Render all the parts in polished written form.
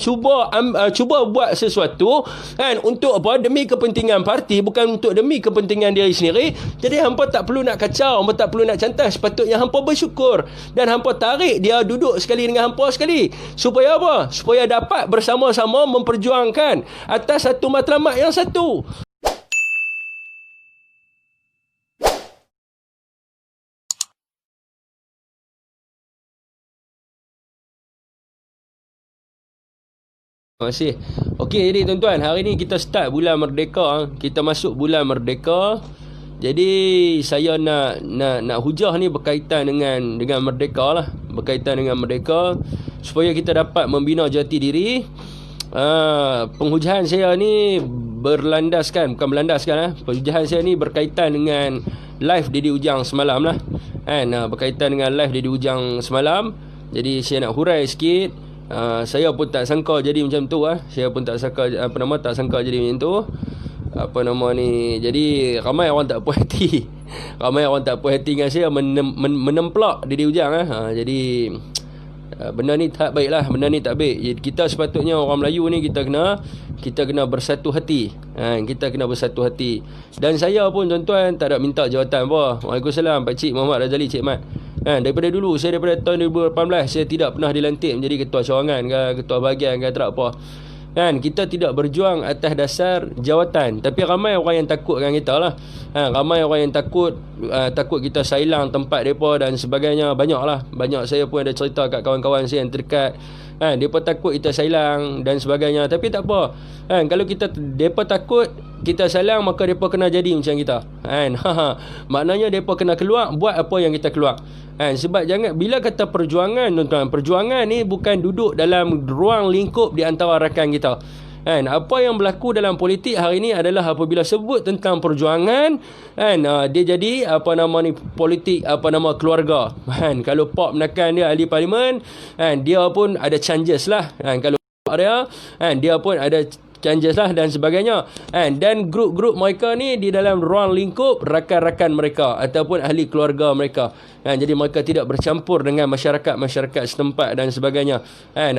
cuba buat sesuatu kan, untuk apa? Demi kepentingan parti, bukan untuk demi kepentingan diri sendiri. Jadi hampa tak perlu nak kacau, hampa tak perlu nak cantas. Sepatutnya hampa bersyukur dan hampa tarik dia duduk sekali dengan hampa sekali. Supaya apa? Supaya dapat bersama-sama memperjuangkan atas satu matlamat yang satu. Terima kasih. Okey, jadi tuan-tuan, hari ni kita start bulan Merdeka. Kita masuk bulan Merdeka. Jadi saya nak hujah ni berkaitan dengan Merdeka lah. Berkaitan dengan Merdeka supaya kita dapat membina jati diri. Penghujahan saya ni berlandaskan, bukan berlandaskan lah. Penghujahan saya ni berkaitan dengan live Didi Ujang semalam lah. Berkaitan dengan live Didi Ujang semalam. Jadi saya nak hurai sikit. Saya pun tak sangka jadi macam tu lah. Saya pun tak sangka tak sangka jadi macam tu. Jadi ramai orang tak puas hati. Ramai orang tak puas hati dengan saya menemplak Didi Ujang lah. Jadi benda ni tak baik lah. Benda ni tak baik. Jadi, kita sepatutnya orang Melayu ni kita kena bersatu hati. Kita kena bersatu hati. Dan saya pun tuan-tuan tak ada minta jawatan apa. Waalaikumsalam Pakcik Muhammad Razali Cik Mat. Daripada tahun 2018 saya tidak pernah dilantik menjadi ketua cawangan ke, ketua bahagian ke, tak apa. Kita tidak berjuang atas dasar jawatan. Tapi ramai orang yang takut dengan kita lah. Ramai orang yang takut kita sailang tempat mereka dan sebagainya. Banyak saya pun ada cerita kat kawan-kawan saya yang terdekat. Mereka takut kita sailang dan sebagainya. Tapi tak apa. Kalau mereka takut kita sailang, maka mereka kena jadi macam kita. Maknanya mereka kena keluar, buat apa yang kita keluar. Sebab jangan, bila kata perjuangan tuan-tuan, perjuangan ni bukan duduk dalam ruang lingkup di antara rakan kita. Apa yang berlaku dalam politik hari ni adalah apabila sebut tentang perjuangan, dia jadi politik keluarga. Kalau Pak menekan dia ahli parlimen, dia pun ada changes lah. Kalau dia pun ada changes lah dan sebagainya. Dan grup-grup mereka ni di dalam ruang lingkup rakan-rakan mereka ataupun ahli keluarga mereka. Jadi mereka tidak bercampur dengan masyarakat setempat dan sebagainya.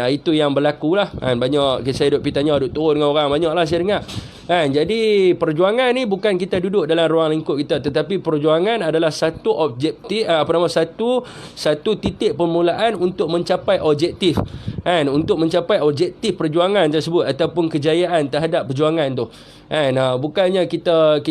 Itu yang berlaku lah. Banyak saya duduk pergi tanya, duduk turun dengan orang, banyak lah saya dengar. Jadi perjuangan ni bukan kita duduk dalam ruang lingkup kita, tetapi perjuangan adalah satu objektif, satu titik permulaan untuk mencapai objektif. Untuk mencapai objektif perjuangan tersebut ataupun kejayaan terhadap perjuangan tu. Bukannya kita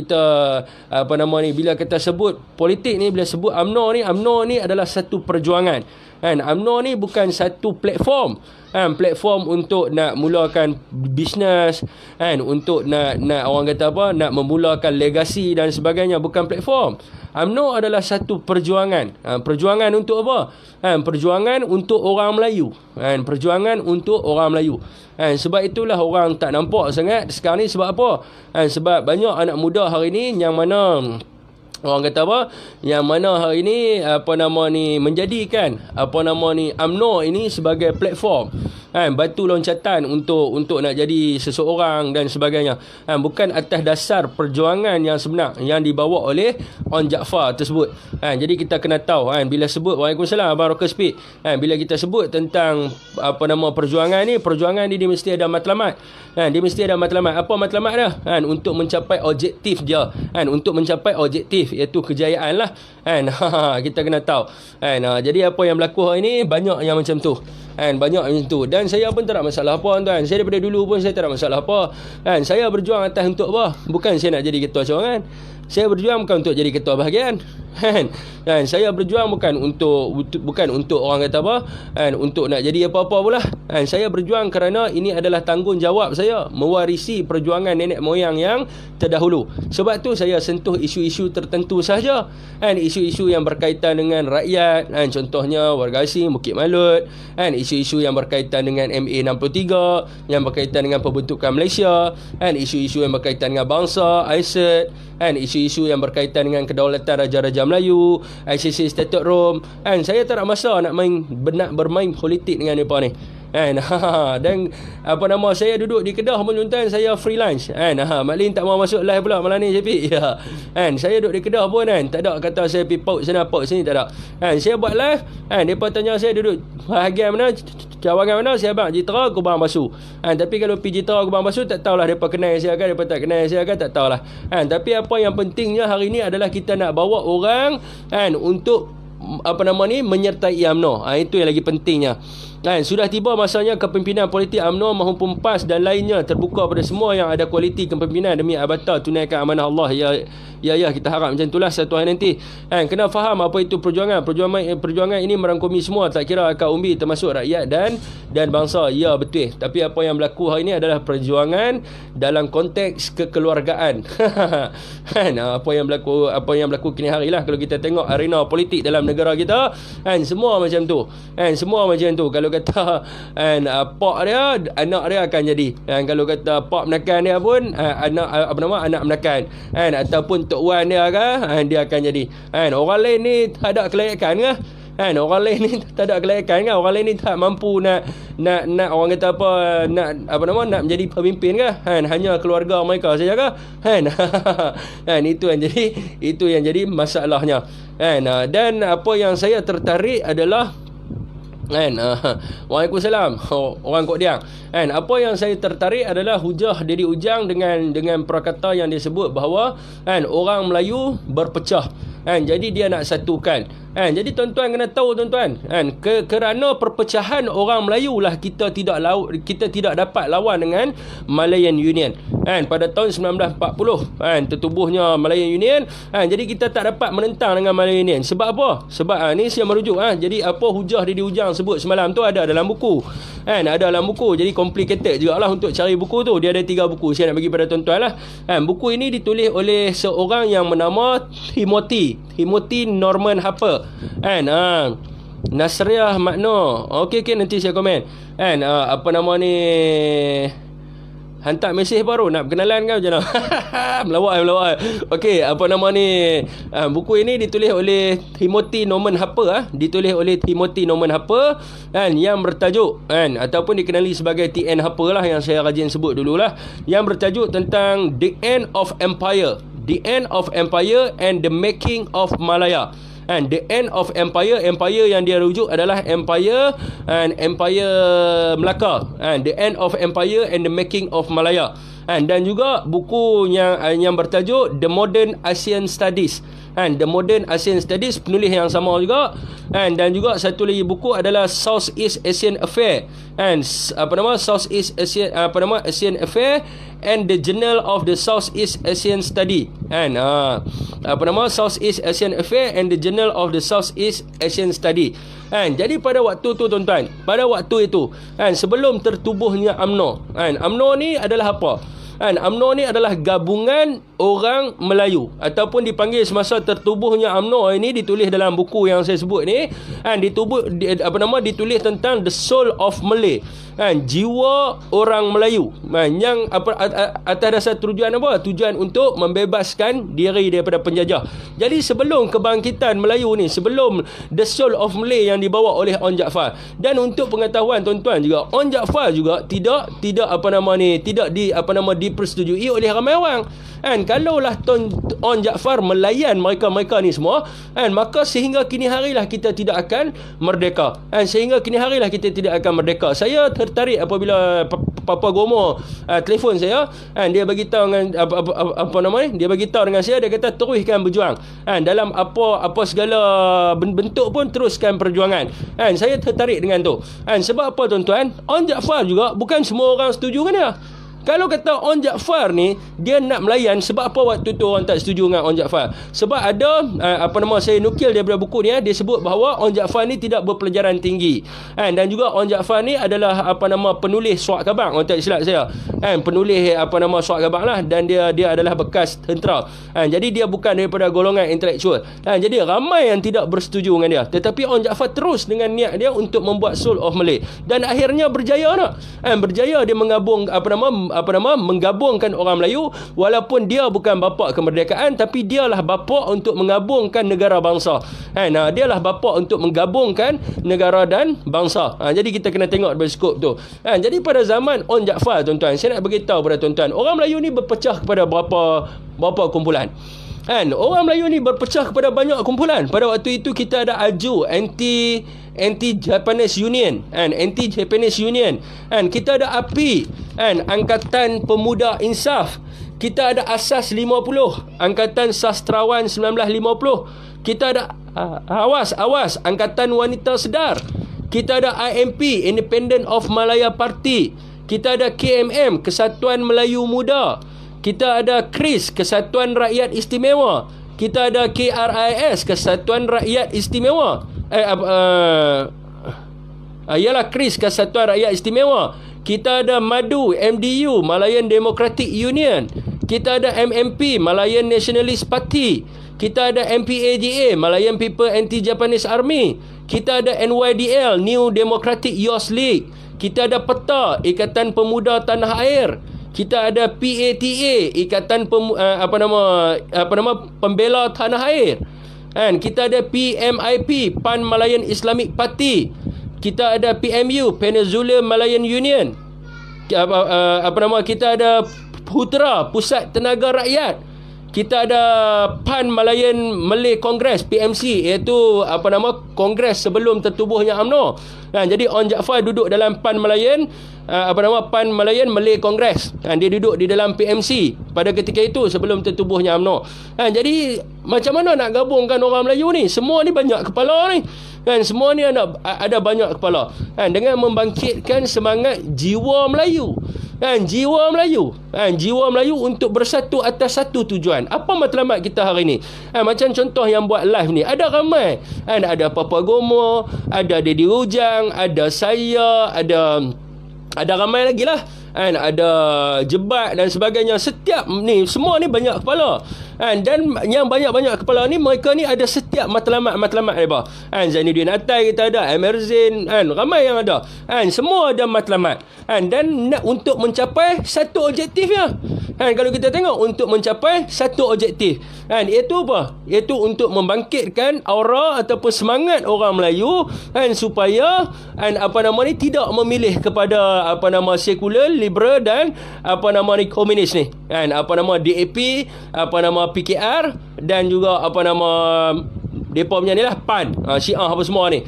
bila kita sebut politik ni, bila sebut UMNO ni adalah satu perjuangan. UMNO ni bukan satu platform. Platform untuk nak mulakan bisnes, untuk nak orang kata apa, nak memulakan legasi dan sebagainya. Bukan platform. UMNO adalah satu perjuangan. Perjuangan untuk apa? Perjuangan untuk orang Melayu. Perjuangan untuk orang Melayu. Sebab itulah orang tak nampak sangat sekarang ni. Sebab apa? Sebab banyak anak muda hari ni yang mana orang kata apa? Yang mana hari ni menjadikan UMNO ini sebagai platform. Batu loncatan untuk nak jadi seseorang dan sebagainya. Bukan atas dasar perjuangan yang sebenar yang dibawa oleh On Jaafar tersebut. Jadi kita kena tahu bila sebut, Waalaikumsalam Abang Rocker Speed. Bila kita sebut tentang perjuangan ni dia mesti ada matlamat. Dia mesti ada matlamat. Apa matlamat dia? Untuk mencapai objektif dia. Untuk mencapai objektif iaitu kejayaan lah. Kita kena tahu. Jadi apa yang berlaku hari ni banyak yang macam tu. Banyak macam tu. Dan saya pun tak ada masalah apa tuan. Saya daripada dulu pun saya tak ada masalah apa. Saya berjuang atas untuk apa? Bukan saya nak jadi ketua cawangan. Saya berjuang bukan untuk jadi ketua bahagian. Saya berjuang bukan untuk orang kata apa, untuk nak jadi apa-apa pula. Saya berjuang kerana ini adalah tanggungjawab saya mewarisi perjuangan nenek moyang yang terdahulu. Sebab tu saya sentuh isu-isu tertentu sahaja. Isu-isu yang berkaitan dengan rakyat, contohnya warga asing, Bukit Malut, isu-isu yang berkaitan dengan MA63, yang berkaitan dengan pembentukan Malaysia, isu-isu yang berkaitan dengan bangsa, ISET, isu-isu yang berkaitan dengan kedaulatan Raja-Raja Melayu, ICC Statute Rome. Saya tak ada masa nak bermain politik dengan mereka ni. Kan? Dan apa nama, saya duduk di Kedah pun tuan-tuan, saya free lunch. Kan? Mak Lin tak mau masuk live pula malam ni Syafiq. Ya. Kan? Saya duduk di Kedah pun kan, tak ada kata saya pergi paut sana paut sini, tak ada. Kan? Saya buat live, kan, depa tanya saya duduk bahagian mana, cawangan mana, saya bang Jitra Kubang Basu. Kan? Tapi kalau pergi Jitra Kubang Basu, tak tahulah depa kenal saya kan, depa tak kenal saya kan, tak tahulah. Kan? Tapi apa yang pentingnya hari ni adalah kita nak bawa orang kan untuk apa nama ni, menyertai UMNO. Itu yang lagi pentingnya. Kan, sudah tiba masanya kepimpinan politik UMNO maupun PAS dan lainnya terbuka pada semua yang ada kualiti kepimpinan demi abata tunaikan amanah Allah. Ya kita harap macam itulah satu hari nanti. Kan, kena faham apa itu perjuangan ini merangkumi semua, tak kira akar umbi termasuk rakyat dan bangsa. Ya betul. Tapi apa yang berlaku hari ini adalah perjuangan dalam konteks kekeluargaan. Kan, apa yang berlaku kini hari lah. Kalau kita tengok arena politik dalam negara kita, kan, semua macam tu. Kan, semua macam tu. Kalau kata kan, pak dia, anak dia akan jadi. Kan, kalau kata pak menekan dia pun, anak menekan. Kan, ataupun tok wan dia ke, dia akan jadi. Kan, orang lain ni tak ada kelayakan ke? Kan, orang lain ni tak ada kelayakan kan? Orang lain ni tak mampu nak orang kata apa, nak menjadi pemimpin ke? Kan, hanya keluarga mereka saja ke? Kan? Kan, itu yang jadi masalahnya. Kan, dan apa yang saya tertarik adalah kan, Waalaikumsalam orang Kok Diang. Kan, apa yang saya tertarik adalah hujah Dedi Ujang dengan perkata yang dia sebut bahawa kan, orang Melayu berpecah. Kan, jadi dia nak satukan. Kan, jadi tuan-tuan kena tahu tuan-tuan, kan, kerana perpecahan orang Melayu lah kita tidak dapat lawan dengan Malayan Union. Kan, pada tahun 1940 kan, tertubuhnya Malayan Union. Kan, jadi kita tak dapat menentang dengan Malayan Union. Sebab apa? Sebab ni saya merujuk. Jadi apa hujah Dedi Ujang sebut semalam tu ada dalam buku. Kan, ada dalam buku. Jadi complicated jugalah untuk cari buku tu. Dia ada 3 buku. Saya nak bagi pada tuan-tuan lah. Kan, buku ini ditulis oleh seorang yang bernama Timothy Norman Harper. Kan, Nasriah Makno. Okey nanti saya komen. Kan, apa nama ni, hantar mesej baru nak berkenalan kan macam mana? Melawak. Okey, apa nama ni, buku ini ditulis oleh Timothy Norman Harper. Ditulis oleh Timothy Norman Harper kan, yang bertajuk kan, ataupun dikenali sebagai TN Harper lah, yang saya rajin sebut dululah, yang bertajuk tentang The End of Empire and the Making of Malaya. And the end of empire yang dia rujuk adalah empire Melaka. And the end of empire and the making of Malaya. Dan juga buku yang bertajuk The Modern Asian Studies. The Modern Asian Studies, penulis yang sama juga. Dan juga satu lagi buku adalah Southeast Asian Affair. Southeast Asian Asian Affair and the Journal of the Southeast Asian Study. Southeast Asian Affair and the Journal of the Southeast Asian Study. Jadi pada waktu tu tuan-tuan, sebelum tertubuhnya UMNO, UMNO ni adalah apa? UMNO ni adalah gabungan orang Melayu, ataupun dipanggil semasa tertubuhnya UMNO ini, ditulis dalam buku yang saya sebut ni, ditulis tentang the soul of Malay, jiwa orang Melayu, yang atas dasar tujuan apa? Tujuan untuk membebaskan diri daripada penjajah. Jadi sebelum kebangkitan Melayu ni, sebelum the soul of Malay yang dibawa oleh On Jaafar, dan untuk pengetahuan tuan-tuan juga, On Jaafar juga tidak dipersetujui oleh ramai orang. Kalaulah On Jaafar melayan mereka ni semua, maka sehingga kini harilah kita tidak akan merdeka. Saya tertarik apabila Papa Gomo telefon saya, dia bagi tahu dengan dia bagi tahu dengan saya, dia kata teruskan berjuang. Dalam apa segala bentuk pun teruskan perjuangan. Saya tertarik dengan tu. Sebab apa tuan-tuan? On Jaafar juga bukan semua orang setuju dengan dia. Kalau kata On Jaafar ni dia nak melayan, sebab apa waktu tu orang tak setuju dengan On Jaafar? Sebab ada saya nukil daripada buku ni, dia sebut bahawa On Jaafar ni tidak berpelajaran tinggi. Dan juga On Jaafar ni adalah penulis surat khabar, orang tak silap saya. Penulis surat khabar lah, dan dia adalah bekas tentera. Jadi dia bukan daripada golongan intelektual. Jadi ramai yang tidak bersetuju dengan dia. Tetapi On Jaafar terus dengan niat dia untuk membuat Soul of Malay, dan akhirnya berjaya nak. Berjaya dia menggabung menggabungkan orang Melayu, walaupun dia bukan bapa kemerdekaan, tapi dialah bapa untuk menggabungkan negara bangsa. Dialah bapa untuk menggabungkan negara dan bangsa. Jadi kita kena tengok dari skop tu. Jadi pada zaman On Jaafar, tuan-tuan, saya nak beritahu pada tuan-tuan, orang Melayu ni berpecah kepada berapa kumpulan. Orang Melayu ni berpecah kepada banyak kumpulan. Pada waktu itu kita ada AJU, Anti-Japanese Union, Anti-Japanese Union. Kita ada API, Angkatan Pemuda Insaf. Kita ada Asas 50, Angkatan Sastrawan 1950. Kita ada Awas, Angkatan Wanita Sedar. Kita ada IMP, Independent of Malaya Party. Kita ada KMM, Kesatuan Melayu Muda. Kita ada KRIS, Kesatuan Rakyat Istimewa. Kita ada KRIS, Kesatuan Rakyat Istimewa. Ialah KRIS, Kesatuan Rakyat Istimewa. Kita ada MADU, MDU, Malayan Democratic Union. Kita ada MMP, Malayan Nationalist Party. Kita ada MPAGA, Malayan People Anti-Japanese Army. Kita ada NYDL, New Democratic Youth League. Kita ada PETA, Ikatan Pemuda Tanah Air. Kita ada PATA, Ikatan Pembela Tanah Air. Kita ada PMIP, Pan Malayan Islamic Party. Kita ada PMU, Peninsula Malayan Union. Kita ada PUTRA, Pusat Tenaga Rakyat. Kita ada PAN Malayan Malay Congress, PMC, iaitu Kongres sebelum tertubuhnya UMNO. Jadi On Jaafar duduk dalam PAN Malayan, PAN Malayan Malay Congress. Dia duduk di dalam PMC pada ketika itu sebelum tertubuhnya UMNO. Jadi macam mana nak gabungkan orang Melayu ni? Semua ni banyak kepala ni. Semua ni ada banyak kepala. Dengan membangkitkan semangat jiwa Melayu. Jiwa Melayu untuk bersatu atas satu tujuan. Apa matlamat kita hari ni? Macam contoh yang buat live ni, ada ramai. Ada Papa Gomo, ada Dedi Rujang, ada saya, ada ramai lagi lah. Ada Jebat dan sebagainya. Setiap ni, semua ni banyak kepala. Dan yang banyak-banyak kepala ni, mereka ni ada setiap matlamat mereka. Zainuddin Atai kita ada, Amir Zain, ramai yang ada. Semua ada matlamat. Dan untuk mencapai satu objektifnya. Kalau kita tengok, untuk mencapai satu objektif. Iaitu apa? Iaitu untuk membangkitkan aura ataupun semangat orang Melayu supaya tidak memilih kepada sekular, liberal dan komunis ni. DAP, PKR dan juga depa punya ni lah PAN, Syiah apa semua ni.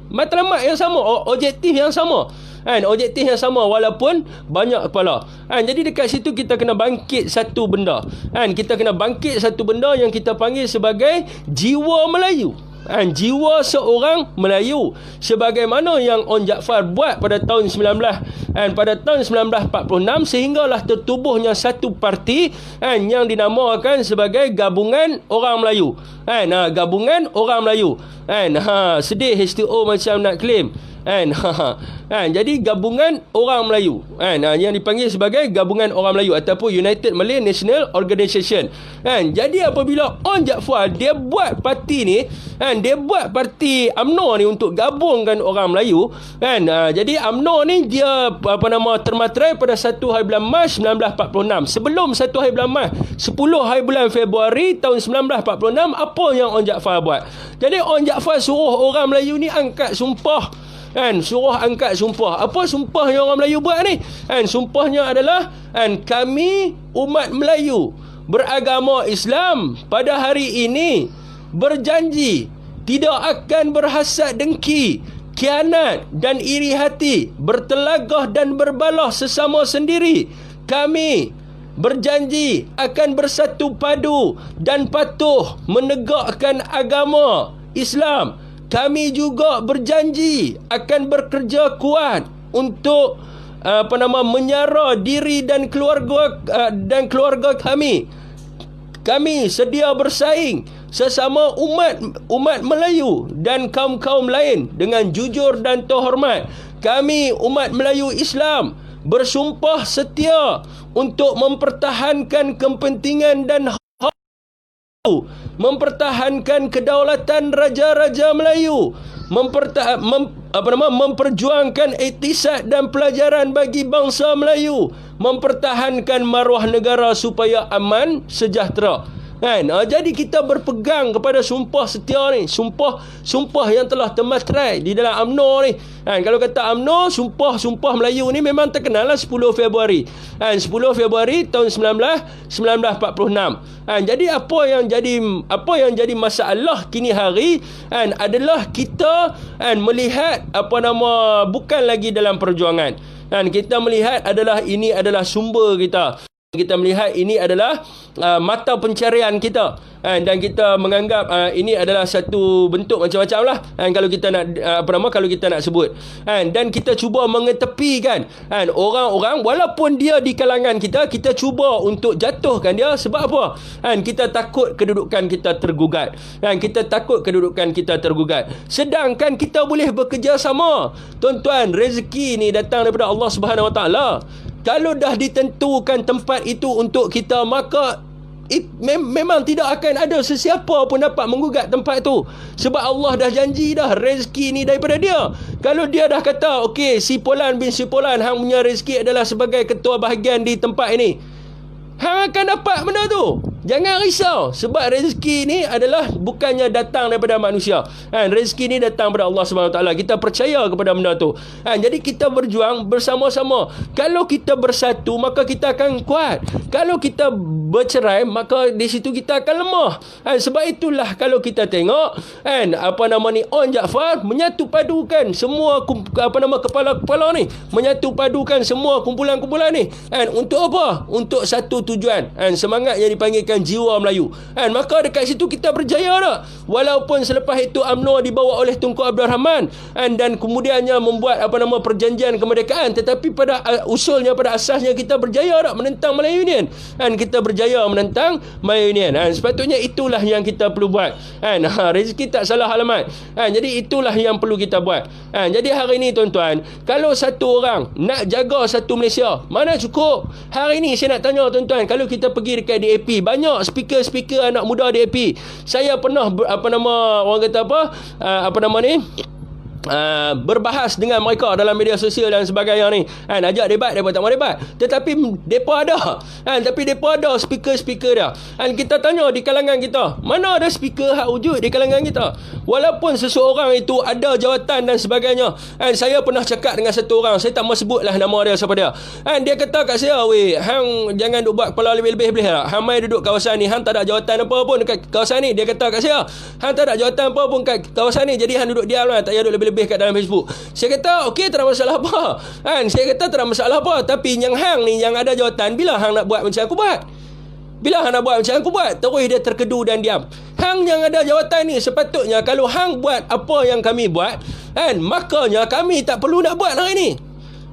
Matlamat yang sama, objektif yang sama. Objektif yang sama walaupun banyak kepala. Jadi dekat situ kita kena bangkit satu benda. Kita kena bangkit satu benda yang kita panggil sebagai jiwa Melayu. Jiwa seorang Melayu, sebagaimana yang On Jaafar buat pada tahun 1946 sehinggalah tertubuhnya satu parti yang dinamakan sebagai Gabungan Orang Melayu. Gabungan Orang Melayu. Sedih H2O macam nak claim. Jadi Gabungan Orang Melayu, yang dipanggil sebagai Gabungan Orang Melayu ataupun United Malay National Organisation. Jadi apabila On Jaafar dia buat parti ni, dia buat parti UMNO ni untuk gabungkan orang Melayu. Jadi UMNO ni dia termaterai pada 1 hari bulan Mac 1946. Sebelum 1 hari bulan Mac, 10 hari bulan Februari tahun 1946, apa yang On Jaafar buat? Jadi On Jaafar suruh orang Melayu ni angkat sumpah. Suruh angkat sumpah. Apa sumpah yang orang Melayu buat ni? Sumpahnya adalah kami umat Melayu beragama Islam pada hari ini berjanji tidak akan berhasad dengki, khianat dan iri hati, bertelagah dan berbalah sesama sendiri. Kami berjanji akan bersatu padu dan patuh menegakkan agama Islam. Kami juga berjanji akan bekerja kuat untuk menyara diri dan keluarga kami. Kami sedia bersaing sesama umat Melayu dan kaum-kaum lain dengan jujur dan terhormat. Kami umat Melayu Islam bersumpah setia untuk mempertahankan kepentingan dan mempertahankan kedaulatan raja-raja Melayu, memperjuangkan iktisad dan pelajaran bagi bangsa Melayu, mempertahankan maruah negara supaya aman sejahtera. Kan? Jadi kita berpegang kepada sumpah setia ni, sumpah yang telah termaterai di dalam UMNO ni. Kan? Kalau kata UMNO, sumpah Melayu ni memang terkenal lah 10 Februari. Kan? 10 Februari tahun 1946. Kan? Jadi apa yang jadi masalah kini hari kan, adalah kita kan, melihat bukan lagi dalam perjuangan. Kan? Kita melihat ini adalah sumber kita. Kita melihat ini adalah mata pencarian kita, dan kita menganggap ini adalah satu bentuk macam-macam lah, kalau kita nak kalau kita nak sebut, dan kita cuba mengetepikan orang-orang walaupun dia di kalangan kita cuba untuk jatuhkan dia. Sebab apa? Kita takut kedudukan kita tergugat, sedangkan kita boleh bekerjasama. Tuan-tuan, rezeki ni datang daripada Allah Subhanahu Wa Taala. Kalau dah ditentukan tempat itu untuk kita, maka memang tidak akan ada sesiapa pun dapat menggugat tempat itu. Sebab Allah dah janji dah, rezeki ni daripada dia. Kalau dia dah kata, okey, si Polan bin si Polan, hang punya rezeki adalah sebagai ketua bahagian di tempat ini, hang akan dapat benda tu. Jangan risau, sebab rezeki ni adalah bukannya datang daripada manusia. Rezeki ni datang daripada Allah SWT. Kita percaya kepada benda tu. Jadi kita berjuang bersama-sama. Kalau kita bersatu, maka kita akan kuat. Kalau kita bercerai, maka di situ kita akan lemah. Sebab itulah kalau kita tengok On Jaafar menyatu padukan semua kepala-kepala ni, menyatu padukan semua kumpulan-kumpulan ni. Untuk apa? Untuk satu tujuan. Semangat yang dipanggilkan jiwa Melayu. Maka dekat situ kita berjaya tak? Walaupun selepas itu UMNO dibawa oleh Tunku Abdul Rahman dan kemudiannya membuat perjanjian kemerdekaan, tetapi pada usulnya, pada asasnya kita berjaya tak menentang Melayu Union? Kita berjaya menentang Melayu Union. Sepatutnya itulah yang kita perlu buat. Rezeki tak salah alamat. Jadi itulah yang perlu kita buat. Jadi hari ini tuan-tuan, kalau satu orang nak jaga satu Malaysia, mana cukup? Hari ini saya nak tanya tuan-tuan, kalau kita pergi dekat DAP, banyak speaker anak muda DAP. Saya pernah berbahas dengan mereka dalam media sosial dan sebagainya ni. Ajak debat, mereka tak mau debat. Tetapi mereka ada. Tapi mereka ada speaker dia. Kita tanya di kalangan kita, mana ada speaker hak wujud di kalangan kita? Walaupun seseorang itu ada jawatan dan sebagainya. Saya pernah cakap dengan satu orang, saya tak mau sebutlah nama dia, siapa dia. Dia kata kat saya, weh, hang jangan duk buat kepala lebih-lebih boleh tak? Hang mai duduk kawasan ni, hang tak ada jawatan apa pun dekat kawasan ni. Dia kata kat saya, hang tak ada jawatan apa pun kat kawasan ni, jadi hang duduk diam lah, tak payah duduk lebih kat dalam Facebook. Saya kata, okey, tak ada masalah apa. Saya kata tak ada masalah apa. Tapi yang hang ni, yang ada jawatan, bila hang nak buat macam aku buat? Bila hang nak buat macam aku buat? Terus dia terkedu dan diam. Hang yang ada jawatan ni, sepatutnya kalau hang buat apa yang kami buat, makanya kami tak perlu nak buat hari ni.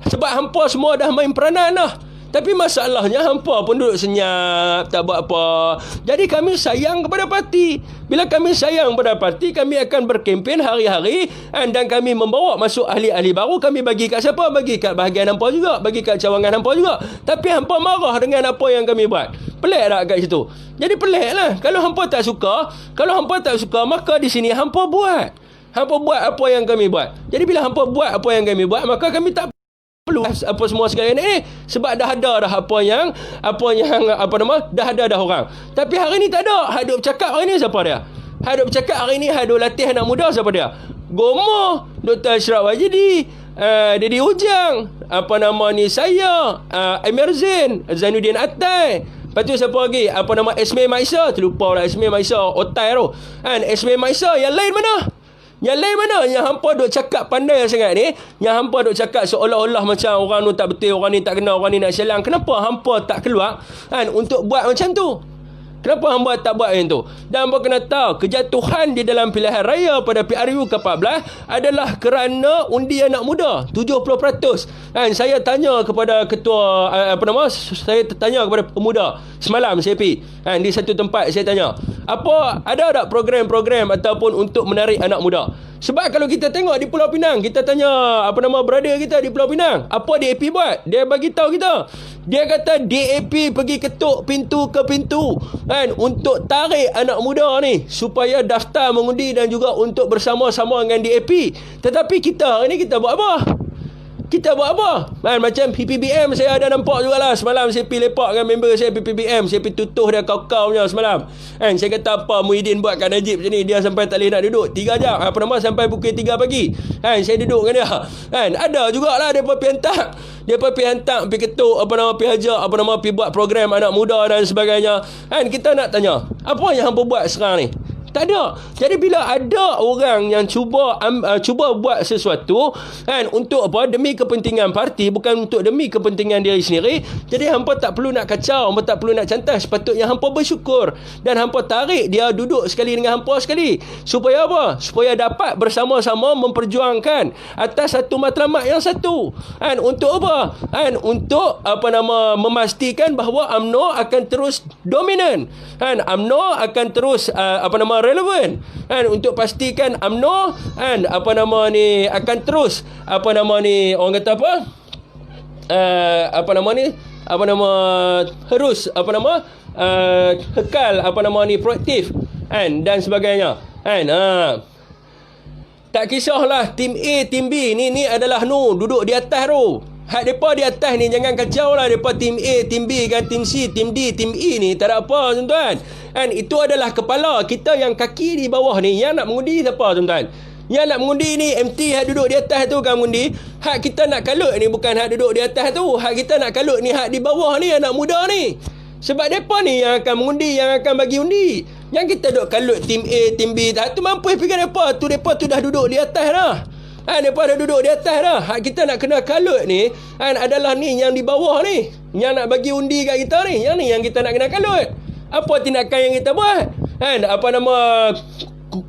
Sebab hampa semua dah main peranan dah. Tapi masalahnya hampa pun duduk senyap, tak buat apa. Jadi kami sayang kepada parti. Bila kami sayang kepada parti, kami akan berkempen hari-hari, dan kami membawa masuk ahli-ahli baru. Kami bagi kat siapa? Bagi kat bahagian hampa juga, bagi kat cawangan hampa juga. Tapi hampa marah dengan apa yang kami buat. Pelik tak kat situ? Jadi pelik lah. Kalau hampa tak suka, maka di sini hampa buat. Hampa buat apa yang kami buat. Jadi bila hampa buat apa yang kami buat, maka kami tak perlu apa semua segala ni, sebab dah ada dah dah ada dah orang. Tapi hari ni tak ada. Hak duk bercakap hari ni siapa dia? Hak duk bercakap hari ni, hak duk latih anak muda siapa dia? Gomo, Dr. Ashraf Wajidi, Dedi Ujang, saya, Amir Zain, Zainuddin Attai. Lepas tu siapa lagi? Esme Maisa, terlupa lah Esme Maisa, Otai tu. Esme Maisa, yang lain mana? Yang lain mana? Yang hampa duk cakap pandai sangat ni, yang hampa duk cakap seolah-olah macam orang tu tak betul, orang ni tak kenal, orang ni nak selang. Kenapa hampa tak keluar untuk buat macam tu? Kenapa hamba tak buat yang tu? Dan hamba kena tahu, kejatuhan di dalam pilihan raya pada PRU ke-14 adalah kerana undi anak muda 70%. Saya tanya kepada ketua saya tanya kepada pemuda semalam saya pergi di satu tempat, saya tanya, ada tak program-program ataupun untuk menarik anak muda? Sebab kalau kita tengok di Pulau Pinang, kita tanya brother kita di Pulau Pinang, apa DAP buat? Dia bagi tahu kita. Dia kata DAP pergi ketuk pintu ke pintu kan, untuk tarik anak muda ni supaya daftar mengundi dan juga untuk bersama-sama dengan DAP. Tetapi kita hari ni kita buat apa? Kita buat apa? Macam PPBM saya ada nampak jugalah. Semalam saya pergi lepak dengan member saya PPBM. Saya pergi tutuh dia kau-kau punya semalam. Saya kata apa Muhyiddin buat kat Najib macam ni. Dia sampai tak boleh nak duduk 3 jam. Sampai pukul 3 pagi. Saya duduk dengan dia. Ada jugalah dia pergi hantar. Dia pergi hantar, pergi ketuk, pergi ajak, pergi buat program anak muda dan sebagainya. Kita nak tanya, apa yang hampa buat sekarang ni? Tak ada. Jadi bila ada orang yang cuba buat sesuatu untuk apa, demi kepentingan parti, bukan untuk demi kepentingan diri sendiri, jadi hampa tak perlu nak kacau, hampa tak perlu nak cantas. Sepatutnya hampa bersyukur dan hampa tarik dia duduk sekali dengan hampa sekali. Supaya apa? Supaya dapat bersama-sama memperjuangkan atas satu matlamat yang satu. Untuk apa? Untuk memastikan bahawa UMNO akan terus dominan. UMNO akan terus relevan untuk pastikan UMNO akan terus orang kata harus kekal proaktif dan sebagainya. Tak kisahlah tim A, tim B ni adalah duduk di atas tu. Hak mereka di atas ni jangan kacau lah. Mereka tim A, tim B, tim C, tim D, tim E ni tak ada apa tuan-tuan. Itu adalah kepala. Kita yang kaki di bawah ni, yang nak mengundi siapa tuan-tuan? Yang nak mengundi ni MT hak duduk di atas tu kan mengundi. Hak kita nak kalut ni bukan hak duduk di atas tu. Hak kita nak kalut ni hak di bawah ni, anak muda ni. Sebab mereka ni yang akan mengundi, yang akan bagi undi. Yang kita duduk kalut tim A, tim B, tak tu mampu fikir mereka tu dah duduk di atas dah. Mereka dah duduk di atas dah. Hak kita nak kena kalut ni adalah ni yang di bawah ni, yang nak bagi undi kat kita ni. Yang ni yang kita nak kena kalut. Apa tindakan yang kita buat?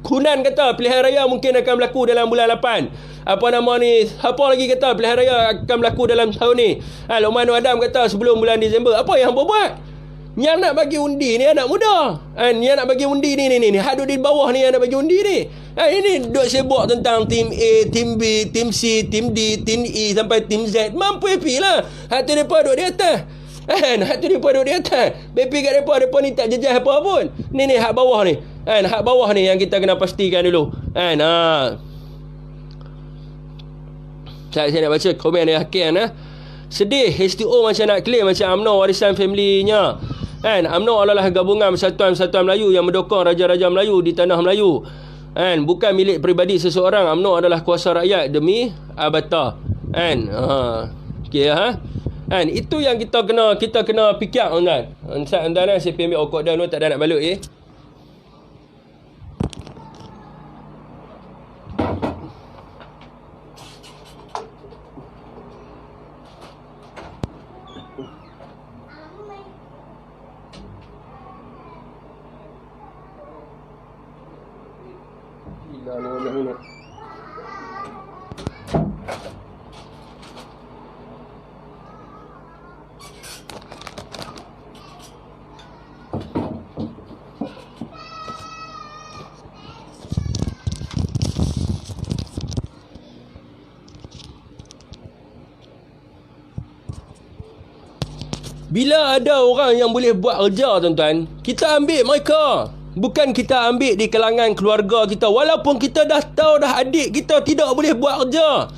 Kunan kata pilihan raya mungkin akan berlaku dalam bulan 8. Apa lagi kata pilihan raya akan berlaku dalam tahun ni. Lokman Adam kata sebelum bulan Disember. Apa yang hampa buat? Yang nak bagi undi ni anak muda. Yang nak bagi undi ni hak duduk di bawah ni yang nak bagi undi ni. Ini duk sibuk tentang tim A, tim B, tim C, tim D, tim E sampai tim Z. Mampu happy lah. Hak tu mereka duduk di atas. Hak tu mereka duduk di atas. BP kat mereka ni tak jejah apa pun. Ni hak bawah ni. Hak bawah ni yang kita kena pastikan dulu. Saya nak baca komen dari Hakim. Sedih HTO macam nak claim macam UMNO warisan family-nya. UMNO adalah gabungan persatuan-persatuan Melayu yang mendukung raja-raja Melayu di tanah Melayu. Bukan milik peribadi seseorang. UMNO adalah kuasa rakyat demi abata. Okey itu yang kita kena fikir tuan. Antara saya pergi ambil okok dah tak ada nak balut Bila ada orang yang boleh buat kerja tuan-tuan, kita ambil mereka. Bukan kita ambil di kalangan keluarga kita. Walaupun kita dah tahu dah adik kita tidak boleh buat kerja.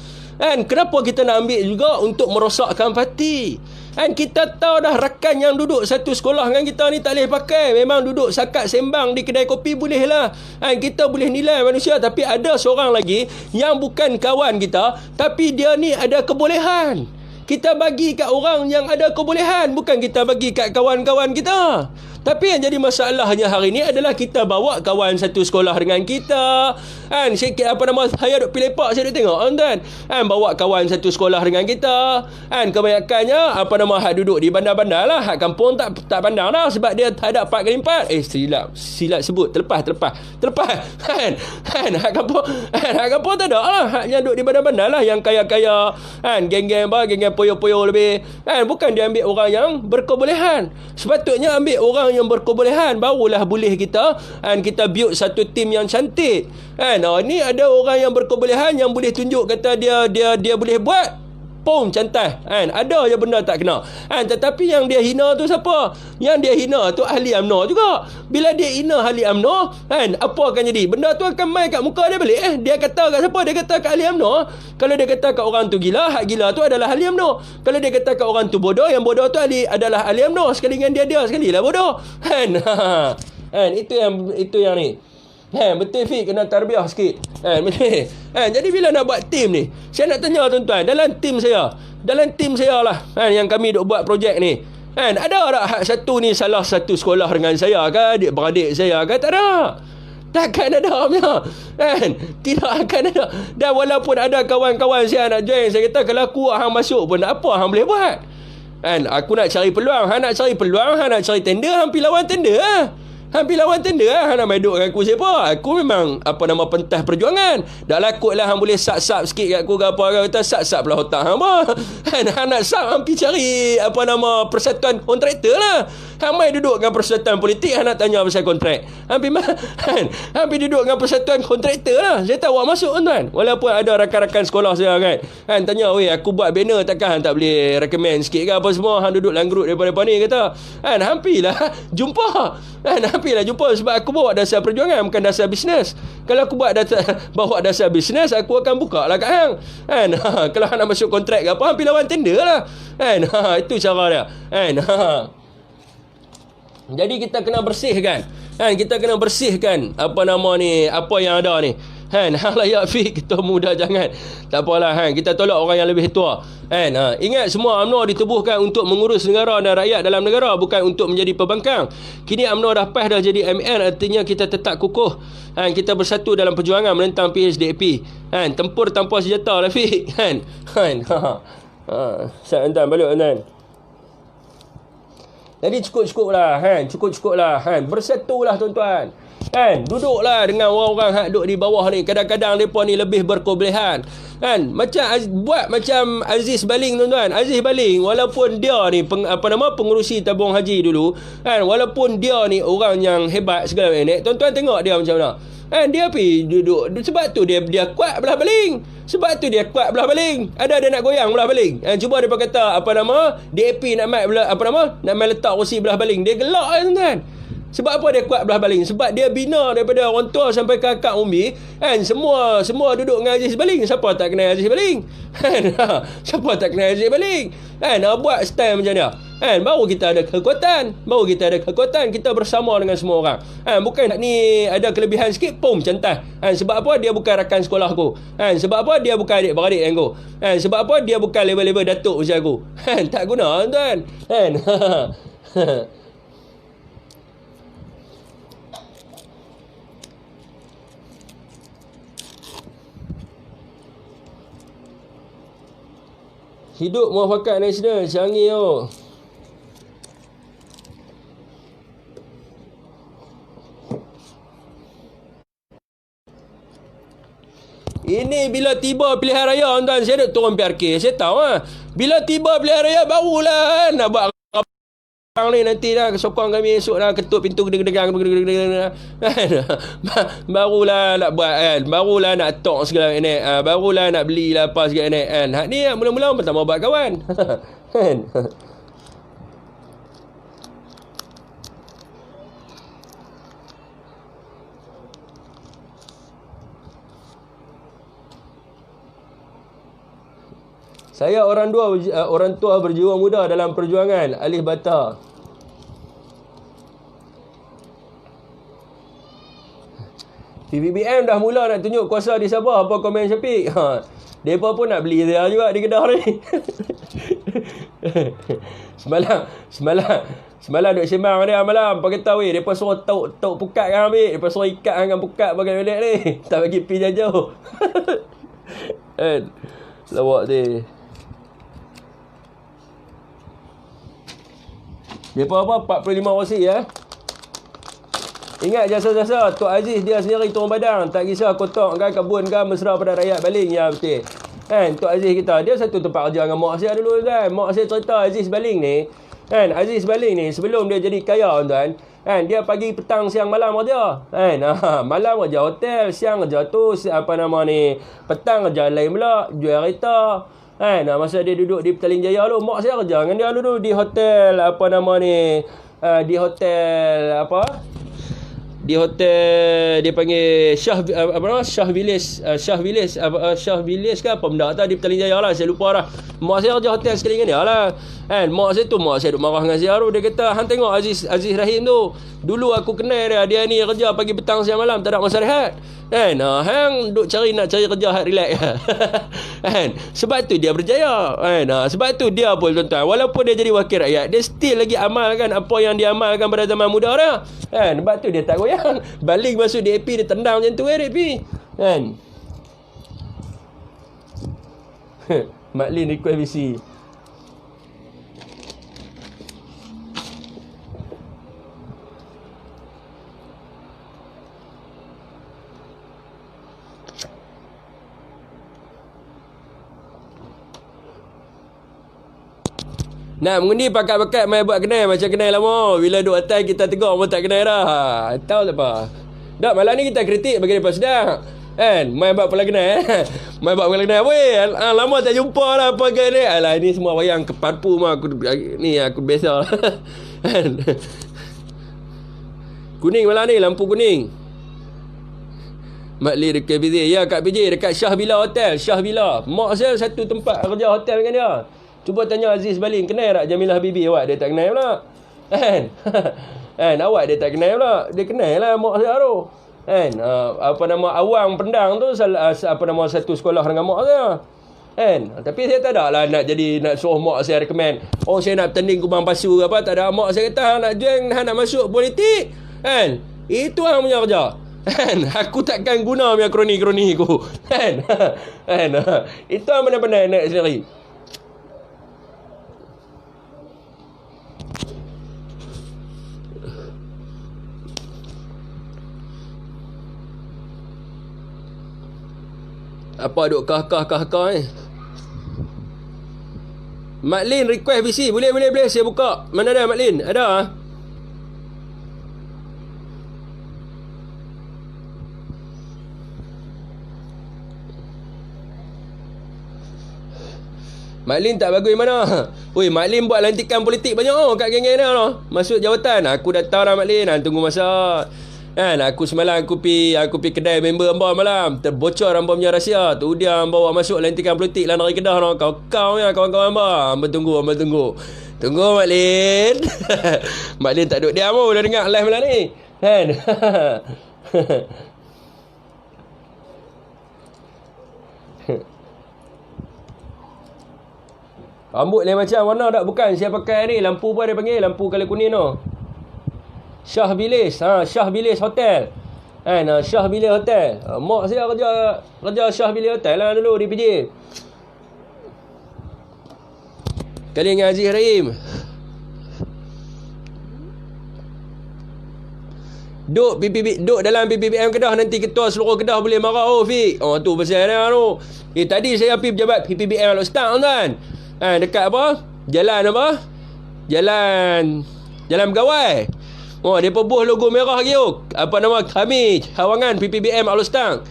Kenapa kita nak ambil juga untuk merosakkan parti? Kita tahu dah rakan yang duduk satu sekolah dengan kita ni tak boleh pakai. Memang duduk sakat sembang di kedai kopi boleh lah. Kita boleh nilai manusia. Tapi ada seorang lagi yang bukan kawan kita, tapi dia ni ada kebolehan. Kita bagi kat orang yang ada kebolehan, bukan kita bagi kat kawan-kawan kita. Tapi yang jadi masalahnya hari ni adalah kita bawa kawan satu sekolah dengan kita. Saya duk pergi lepak, saya duk tengok tuan. Bawa kawan satu sekolah dengan kita. Kebanyakannya hak duduk di bandar-bandar lah. Hak kampung tak pandang dah sebab dia ada 4x4. Silap sebut terlepas. Hak kampung tak ada lah. Hak yang duduk di bandar-bandar lah, yang kaya-kaya, geng-geng poyo-poyo lebih. Bukan dia ambil orang yang berkebolehan. Sepatutnya ambil orang yang berkebolehan, barulah boleh kita build satu tim yang cantik. Ni ada orang yang berkebolehan yang boleh tunjuk kata dia boleh buat. Pum, cantai kan. Ada je benda tak kena kan. Tetapi yang dia hina tu siapa? Yang dia hina tu ahli UMNO juga. Bila dia hina ahli UMNO kan, apa akan jadi? Benda tu akan main kat muka dia balik. Dia kata kat siapa? Dia kata kat ahli UMNO. Kalau dia kata kat orang tu gila, hak gila tu adalah ahli UMNO. Kalau dia kata kat orang tu bodoh, yang bodoh tu adalah ahli UMNO. Sekali dengan dia sekali lah bodoh kan. Kan itu yang ni. Betul Fik, kena tarbiah sikit. Betul. Jadi bila nak buat tim ni, saya nak tanya tuan-tuan, dalam tim saya lah yang kami duk buat projek ni, ada tak hak satu ni salah satu sekolah dengan saya ke, adik-beradik saya ke? Tak ada. Takkan ada punya. Tidak akan ada. Dan walaupun ada kawan-kawan saya nak join, saya kata kalau aku hang masuk pun apa hang boleh buat? Aku nak cari peluang, hang nak cari peluang, hang nak cari tender, hang pergi lawan tender lah. Hampir lawan tender lah. Hang nak main duduk dengan aku siapa? Aku memang pentas perjuangan. Dah lakut lah hang boleh sap-sap sikit kat aku ke apa ke. Kata sap-sap lah otak hang apa. Hang nak sap, hang pergi cari persatuan kontraktor lah. Hang main duduk dengan persatuan politik, hang nak tanya pasal kontrak. Hampir duduk dengan persatuan kontraktor lah. Saya tahu awak masuk tuan. Walaupun ada rakan-rakan sekolah saya kan. Tanya, weh aku buat banner takkan hang tak boleh recommend sikit ke apa semua. Hang duduk dalam grup daripada ni kata. Hampir lah jumpa. Hampir lah jumpa sebab aku bawa dasar perjuangan, bukan dasar bisnes. Kalau aku bawa dasar bisnes, aku akan buka lah kat hang. Kalau hang nak masuk kontrak ke apa, hampir lawan tender lah. Itu cara dia. Jadi kita kena bersihkan. Kita kena bersihkan apa yang ada ni. Hang layak Fik, kita muda jangan. Tak apalah kita tolak orang yang lebih tua. Ingat semua UMNO ditubuhkan untuk mengurus negara dan rakyat dalam negara, bukan untuk menjadi pembangkang. Kini UMNO dah PAS dah jadi MN, artinya kita tetap kukuh. Kita bersatu dalam perjuangan menentang PHDP. Tempur tanpa senjata lah Fik. Saya hantar balik tuan. Jadi cukup-cukup lah. Bersatulah tuan-tuan. Duduklah dengan orang-orang hak duduk di bawah ni. Kadang-kadang mereka ni lebih berkebolehan. Buat macam Aziz Baling tuan-tuan. Aziz Baling walaupun dia ni pengurusi tabung haji dulu, walaupun dia ni orang yang hebat segala macam ni, tuan-tuan tengok dia macam mana. Dia pergi duduk. Sebab tu dia kuat belah baling. Ada nak goyang belah baling. Cuba dia kata DAP nak main letak kursi belah baling. Dia gelak tuan-tuan. Sebab apa dia kuat belah baling? Sebab dia bina daripada orang tua sampai ke akak umi. Semua duduk dengan Aziz Baling. Siapa tak kenal Aziz Baling? Siapa tak kenal Aziz Baling? Buat style macam dia. Baru kita ada kekuatan. Kita bersama dengan semua orang. Bukan ni ada kelebihan sikit, pum, cantai. Sebab apa? Dia bukan rakan sekolah aku. Sebab apa? Dia bukan adik-beradik aku. Sebab apa? Dia bukan level-level datuk usia aku. Tak guna tuan. Hidup muafakat nasional, canggih yo. Ini bila tiba pilihan raya tuan, saya duk turun PRK. Saya tahu bila tiba pilihan raya barulah nak buat orang ni nanti dah sokong kami esok dah ketuk pintu gedeg-gedegang barulah nak buat barulah nak tok segala ni barulah nak belilah apa segala ni hak ni mula-mula pertama buat kawan. Saya orang tua berjiwa muda dalam perjuangan. Alif Bata. PBBM dah mula nak tunjuk kuasa di Sabah. Apa komen Syafiq? Mereka pun nak beli dia juga di Kedah ni. Semalam duk sembang dia malam. Pakai tahu mereka suruh tauk pukat kan ambil. Mereka suruh ikat dengan pukat bagai balik ni. Tak bagi pergi jauh. Lawak dia. Mereka 45 kursi Ingat jasa-jasa Tok Aziz dia sendiri turun padang. Tak kisah kotak kan, kebun kan, mesra pada rakyat Baling. Ya betul. Tok Aziz kita, dia satu tempat kerja dengan mak saya dulu kan. Mak saya cerita Aziz Baling ni. Aziz Baling ni sebelum dia jadi kaya tuan, Kan dia pagi petang siang malam kerja. Kan malam kerja hotel, siang kerja tu apa nama ni, petang kerja lain pula, jual kereta. Kan masa dia duduk di Petaling Jaya tu, mak saya kerja dengan dia dulu di hotel apa nama ni, di hotel apa? Di hotel dia panggil apa nama, Shah Village, Shah Village ke apa benda tak di Petaling Jaya lah, saya lupa dah. Mak saya kerja hotel sekali dengan dia lah. Kan mak saya duk marah dengan saya tu, dia kata hang tengok Aziz Rahim tu, dulu aku kenal dia ni kerja pagi petang siang malam tak ada masa rehat. Kan hang duk nak cari kerja hard relax. Kan sebab tu dia berjaya. Kan sebab tu dia pun tuan-tuan, walaupun dia jadi wakil rakyat, dia still lagi amalkan apa yang dia amalkan pada zaman muda dia. Kan sebab tu dia tak goyang. Balik masuk DAP dia tendang macam tu DAP. Kan Mak Lin request VC. Nak mengundi pakat-pakat main buat kenal macam kenal lama. Bila duduk atas kita tegur pun tak kenal dah. Tahu tak apa. Dak malam ni kita kritik bagi depa sedap. Kan main buat pula kenal. Main buat pula kenal. Weh, lama tak jumpa lah apa ke ni. Alah ni semua wayang keparpu mah aku ni aku biasa. Kan. Kuning malam ni, lampu kuning. Mak Lee dekat PJ. Ya kat PJ dekat Shah Villa Hotel, Shah Villa. Mak saya satu tempat kerja hotel dengan dia. Cuba tanya Aziz Balin, kenal tak Jamilah Bibi? Awak dia tak kenal pula. Kan? Kan awak dia tak kenal pula. Dia kenal lah mak saya tu. Kan apa nama Awang Pendang tu apa nama satu sekolah dengan mak saya. Kan tapi saya tak ada lah nak suruh mak saya recommend. Oh saya nak bertanding kubang pasu ke apa, tak ada. Mak saya kata nak join, nak masuk politik. Kan itu hang punya kerja. Kan aku takkan guna punya kroni-kroni aku. Kan kan itu hang benar-benar nak sendiri. Apa duk kah-kah ni? Mak Lin request VC. Boleh saya buka. Mana ada Mak Lin? Ada ah. Mak Lin tak bagus mana? Oi, Mak Lin buat lantikan politik banyak kat geng-geng dia tu. Masuk jawatan. Aku dah tahu dah Mak Lin. Tunggu masa. Kan aku semalam aku pi kedai member hamba malam, terbocor hamba punya rahsia tu, dia bawa masuk lantikan politik lah dari Kedah no. Kau ya kawan-kawan hamba tunggu Mak Lin. Mak Lin tak duduk diam dah dengar live malam ni kan. Rambut lain macam warna tak, bukan saya pakai ni lampu pun dia panggil lampu color kuning tu. Shah Village, Shah Village Hotel. Kan, Shah Village Hotel. Mak saya kerja Shah Village Hotel lah dulu di PJ. Kali dengan Aziz Rahim. Duk dalam PPBM Kedah, nanti ketua seluruh Kedah boleh marah. Oh Fik, tu pasal dia tu. Tadi saya pergi pejabat PPBM Al-Ustaz kan. Dekat apa? Jalan Begawai. Dia pebuh logo merah lagi tu. Apa nama kami cawangan PPBM Alustang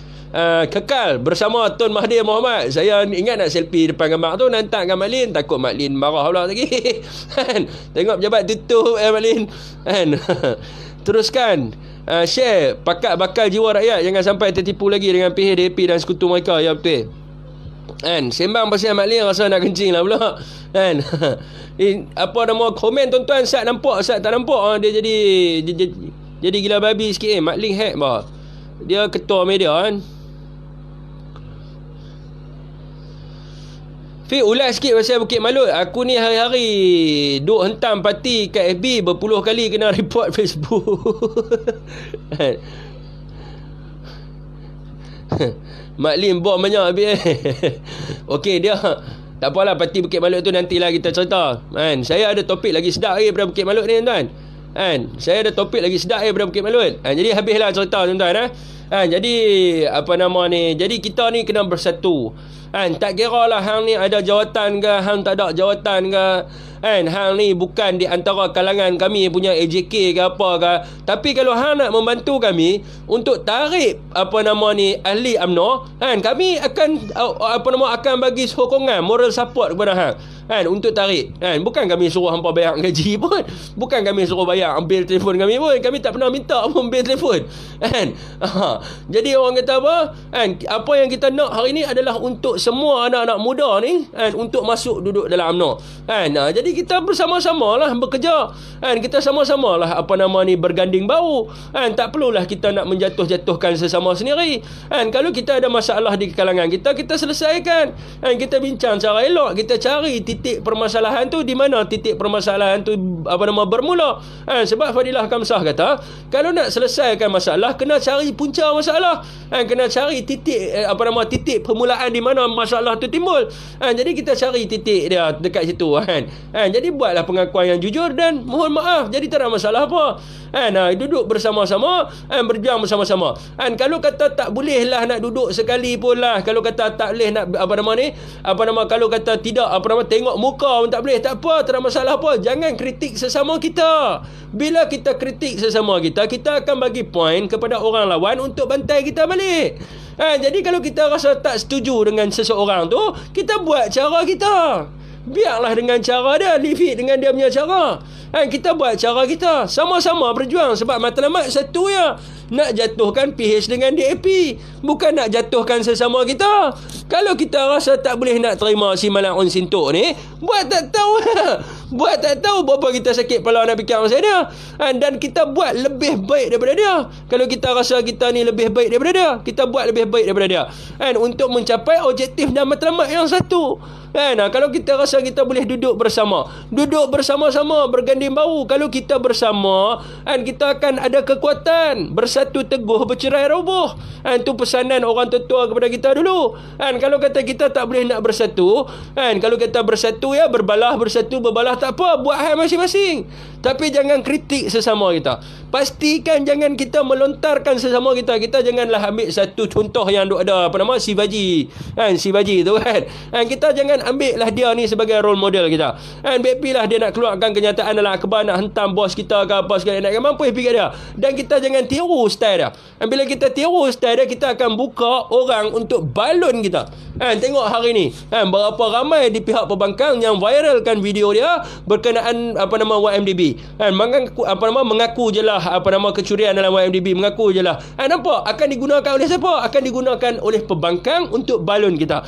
kekal bersama Tun Mahathir Mohamad. Saya ingat nak selfie depan gambar tu, nantak dengan Mak Lin, takut Mak Lin marah pula lagi. Kan tengok pejabat tutup Mak Lin kan. Teruskan share pakat bakal jiwa rakyat, jangan sampai tertipu lagi dengan PHDP dan sekutu mereka. Ya betul kan. Sembang pasal Mak Lin rasa nak kencing lah pula kan. Apa nama komen tuan-tuan, Sat nampak Sat tak nampak, dia jadi gila babi sikit. Mak Lin hack bah. Dia ketua media kan. Fik ulas sikit pasal Bukit Malut. Aku ni hari-hari duk hentam parti kat FB, berpuluh kali kena report Facebook. Mak Lin buat banyak habis. Okey dia tak apalah, parti Bukit Malut tu nantilah kita cerita kan. Saya ada topik lagi sedap lagi daripada Bukit Malut ni tuan. Kan, saya ada topik lagi sedap daripada Bukit Malut. Jadi habislah cerita tuan-tuan. Jadi apa nama ni? Jadi kita ni kena bersatu. Tak kira lah hang ni ada jawatan ke, hang tak ada jawatan ke. Hang ni bukan di antara kalangan kami punya AJK ke apa ke. Tapi kalau hang nak membantu kami untuk tarik apa nama ni ahli UMNO, kami akan akan bagi sokongan moral support kepada hang. Untuk tarik. Bukan kami suruh hampa bayar gaji pun. Bukan kami suruh bayar ambil telefon kami pun. Kami tak pernah minta ambil telefon. Jadi orang kata apa? Apa yang kita nak hari ni adalah untuk semua anak-anak muda ni untuk masuk duduk dalam UMNO. Jadi kita bersama-sama lah bekerja. Kita sama-sama lah apa nama ni berganding bahu. Tak perlulah kita nak menjatuh-jatuhkan sesama sendiri. Kalau kita ada masalah di kalangan kita, kita selesaikan. Kita bincang cara elok, kita cari titik permasalahan tu, di mana titik permasalahan tu bermula. Sebab Fadilah Kamsah kata, kalau nak selesaikan masalah, kena cari punca masalah. Kena cari titik titik permulaan di mana masalah tu timbul. Jadi kita cari titik dia dekat situ. Jadi buatlah pengakuan yang jujur dan mohon maaf. Jadi tak ada masalah apa. Duduk bersama-sama, berjuang bersama-sama. Kalau kata tak boleh lah nak duduk sekali pun lah, kalau kata tak boleh nak kalau kata tidak tengok muka pun tak boleh, tak apa, tak ada masalah apa. Jangan kritik sesama kita. Bila kita kritik sesama kita, kita akan bagi point kepada orang lawan untuk bantai kita balik. Jadi kalau kita rasa tak setuju dengan seseorang tu, kita buat cara kita. Biarlah dengan cara dia, leave it dengan dia punya cara. Kita buat cara kita, sama-sama berjuang. Sebab matlamat satu ya, nak jatuhkan PH dengan DAP, bukan nak jatuhkan sesama kita. Kalau kita rasa tak boleh nak terima si Malakun Sintok ni, buat tak tahu. Buat tak tahu berapa kita sakit kepala nak fikir pasal dia. Dan kita buat lebih baik daripada dia. Kalau kita rasa kita ni lebih baik daripada dia, kita buat lebih baik daripada dia. Untuk mencapai objektif dan matlamat yang satu. Kalau kita rasa kita boleh duduk bersama-sama, berganding bahu. Kalau kita bersama, kita akan ada kekuatan. Bersatu teguh, bercerai roboh. Itu pesanan orang tua kepada kita dulu. Kalau kata kita tak boleh nak bersatu, kalau kata bersatu ya, berbalah, bersatu, berbalah, tak apa, buat hal masing-masing. Tapi jangan kritik sesama kita. Pastikan jangan kita melontarkan sesama kita. Kita janganlah ambil satu contoh yang ada Sivaji. Sivaji tu kan. Kita jangan ambil lah dia ni sebagai role model kita. BP lah dia nak keluarkan kenyataan dalam akhbar, nak hentam bos kita ke apa sekali, nak mampu fikir dia. Dan kita jangan tiru style dia. Bila kita tiru style dia, kita akan buka orang untuk balon kita. Tengok hari ni berapa ramai di pihak perbankan yang viralkan video dia berkenaan YMDB. Mengaku je lah kecurian dalam YMDB, mengaku je lah. Nampak akan digunakan oleh siapa? Akan digunakan oleh perbankan untuk balon kita.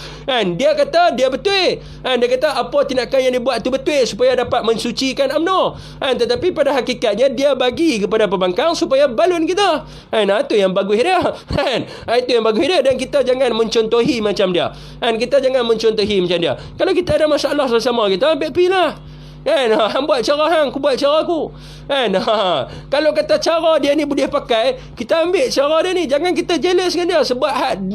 Dia kata dia betul. Dia kata apa tindakan yang dibuat tu betul supaya dapat mensucikan UMNO. Tetapi pada hakikatnya dia bagi kepada perbankan supaya balon kita. Itu yang bagus dia. Itu yang bagus dia. Dan kita jangan mencontohi macam dia. Kita jangan mencontohi macam dia. Kalau kita ada masalah sesama kita, ambil pilah. Hang buat cara hang, aku buat cara aku. Kalau kata cara dia ni boleh pakai, kita ambil cara dia ni. Jangan kita jealous dengan dia. Sebab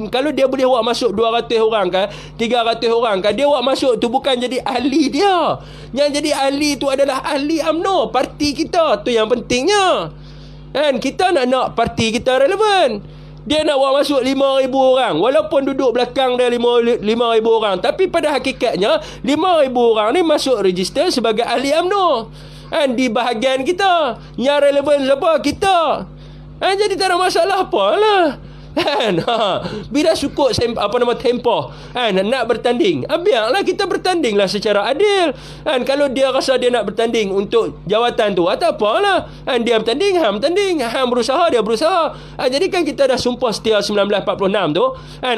kalau dia boleh buat masuk 200 orang kan, 300 orang kan, dia buat masuk tu bukan jadi ahli dia. Yang jadi ahli tu adalah ahli UMNO, parti kita. Tu yang pentingnya. Kita nak parti kita relevan. Dia nak buat masuk 5,000 orang. Walaupun duduk belakang dia 5,000 orang. Tapi pada hakikatnya 5,000 orang ni masuk register sebagai ahli UMNO. Di bahagian kita. Yang relevan siapa? Kita. Jadi tak ada masalah apa lah. Bila cukup tempoh nak bertanding, biarlah kita bertandinglah secara adil. Kalau dia rasa dia nak bertanding untuk jawatan tu, tak apalah. Dia bertanding, bertanding. Berusaha, dia berusaha. Jadi kan kita dah sumpah setia 1946 tu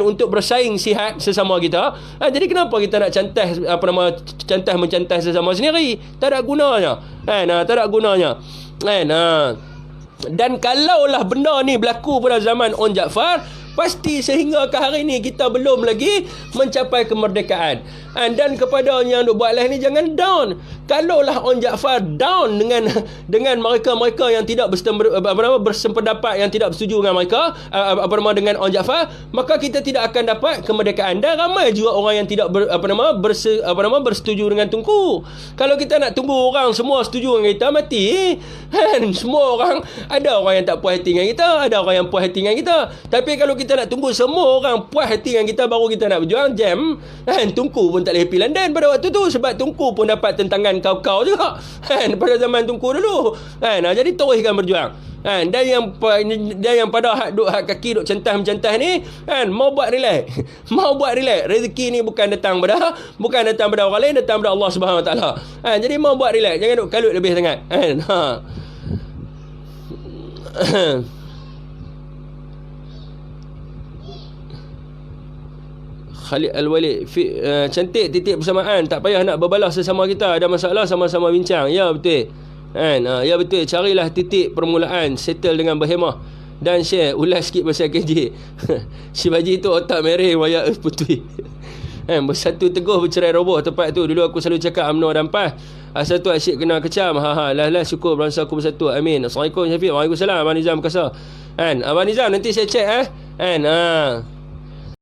untuk bersaing sihat sesama kita. Jadi kenapa kita nak cantas mencantas sesama sendiri? Tak ada gunanya. Tak ada gunanya. Dan kalaulah benda ni berlaku pada zaman Onn Jaafar, pasti sehingga ke hari ni kita belum lagi mencapai kemerdekaan. Dan kepada yang duk buat live ni, jangan down. Kalaulah On Jaafar down dengan mereka-mereka yang tidak bersependapat, yang tidak bersetuju dengan mereka, dengan On Jaafar, maka kita tidak akan dapat kemerdekaan. Dan ramai juga orang yang tidak bersetuju dengan Tunku. Kalau kita nak tunggu orang semua setuju dengan kita, mati kan. Semua orang, ada orang yang tak puas hati dengan kita, ada orang yang puas hati dengan kita. Tapi kalau kita nak tunggu semua orang puas hati dengan kita baru kita nak berjuang, jam kan. Tunku pun tak boleh pergi London pada waktu tu, sebab Tunku pun dapat tentangan kau-kau juga kan, pada zaman Tunku dulu kan. Jadi teruskan berjuang kan. Dan yang pada hak kaki duk centah-centah ni kan, mau buat relax rezeki ni bukan datang pada orang lain, datang pada Allah Subhanahu Wa Taala kan. Jadi mau buat relax, jangan duk kalut lebih sangat kan. Khalid Al-Walid, cantik titik bersamaan, tak payah nak berbalas sesama kita, ada masalah sama-sama bincang. Ya betul kan. Ya betul, carilah titik permulaan, settle dengan berhemah dan share, ulas sikit pasal KJ. Si Baji tu otak mereh waya putui kan. Bersatu teguh, bercerai roboh tempat tu. Dulu aku selalu cakap UMNO dan PAS, asal tu asyik kena kecam. Lah syukur bangsa aku bersatu, amin. Assalamualaikum Syafiq. Waalaikumsalam Abang Nizam Kasar kan. Abang Nizam nanti saya check kan.